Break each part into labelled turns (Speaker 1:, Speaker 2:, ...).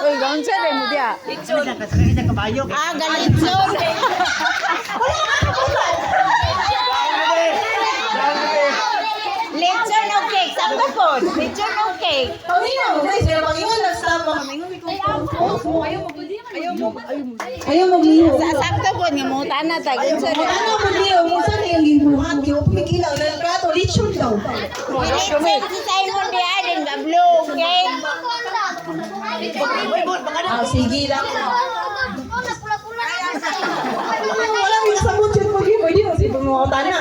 Speaker 1: Uy, gaon siya rin mo diya.
Speaker 2: Lechon. Ah, galitsyon. Lechon o cake. Sakto po. Lechon o cake.
Speaker 3: Panginoon, guys, pero Panginoon lang sa ayaw magliho.
Speaker 2: Sakto po. Ngamutan na tayo.
Speaker 3: Ano magliho? Musa na yung limbuhat. Kaya pumikilang na plato. Lechon daw.
Speaker 2: Lechon si Simon di adin. Gablo cake.
Speaker 3: Sige lang. Wala yung sabot yun mo. Pwede mo si pumukota na.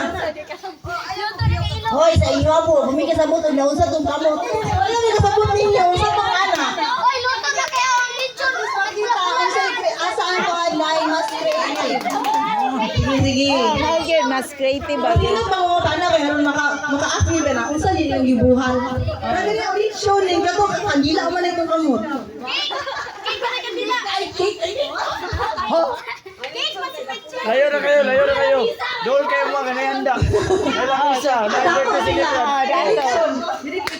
Speaker 2: Hoy, sa iyo po. Bumigay sa buto. Nausap itong kamot.
Speaker 3: Wala yung sabot ninyo. Sa pang anak. Asaan ko ang lain mas creative? Sige.
Speaker 1: Mahal mas creative ba?
Speaker 3: Pag ilang pangukota na kaya maka-active na kung saan yun yung gibuhan. Pero yung audition, yung gato, kandila man itong kamot.
Speaker 4: Layo na kayo. Doon kayo mga ganayanda. Kailangan siya. Sige po.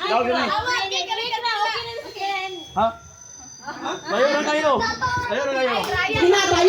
Speaker 4: Daw ganay. Ha? Layo na kayo.
Speaker 3: Hinatay